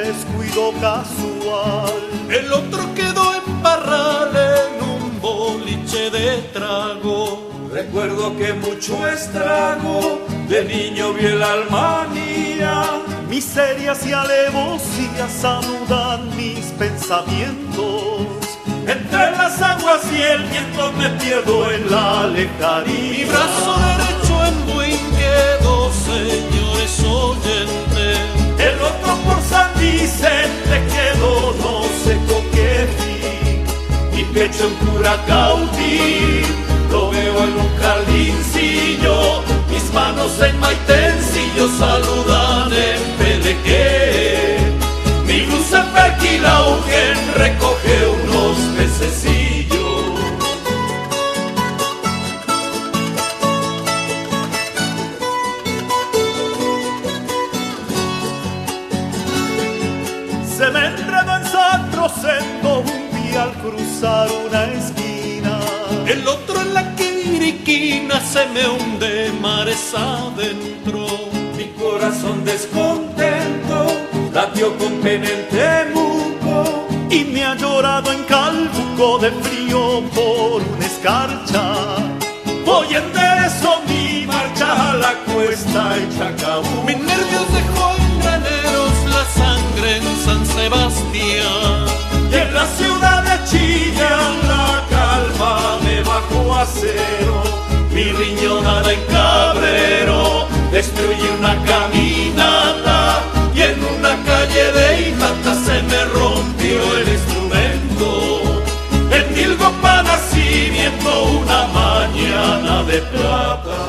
descuido casual. El otro quedó en Parral en un boliche de trago. Recuerdo que mucho estrago de niño vi el alma mía. Miserias y alevosías anudan mis pensamientos. Entre las aguas y el viento me pierdo en la lejanía. Mi brazo derecho en buen quedó, señores oyentes. El otro por San Vicente quedó, no sé con qué fin. Mi pecho en Curacautí lo veo en un jardincillo. Mis manos en Maitencillo saludan en Pelequé. Mi luz en Perquilauquen recoge unos pececillos. Se me enredó en San Rosendo un día al cruzar una esquina. El otro en la Quiriquina se me hunde mares adentro. Mi corazón descontento latió con pena en Temuco. Y me ha llorado en Calbuco de frío por una escarcha. Voy enderezo mi marcha a la cuesta y Chacabuco. Mis nervios dejó en graneros la sangre en San Sebastián. Y en la ciudad de Chillán la calma me bajó a cero. Mi riñonada en Cabrero destruye una caminata. Y en una calle de Itata se me rompió el instrumento. En Milgopa nacimiento una mañana de plata.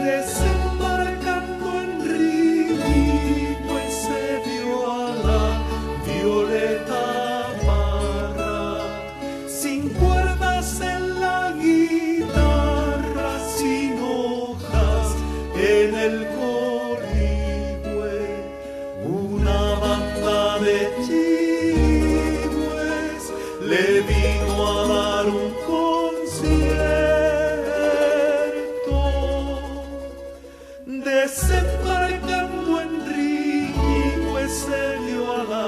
Desembarcando en Rini, pues se vio a la Violeta Parra, sin cuerdas en la guitarra, sin hojas en el coligüe, una banda de chigües le vino a dar un concierto. Desembarcando en Rini, pues se dio a la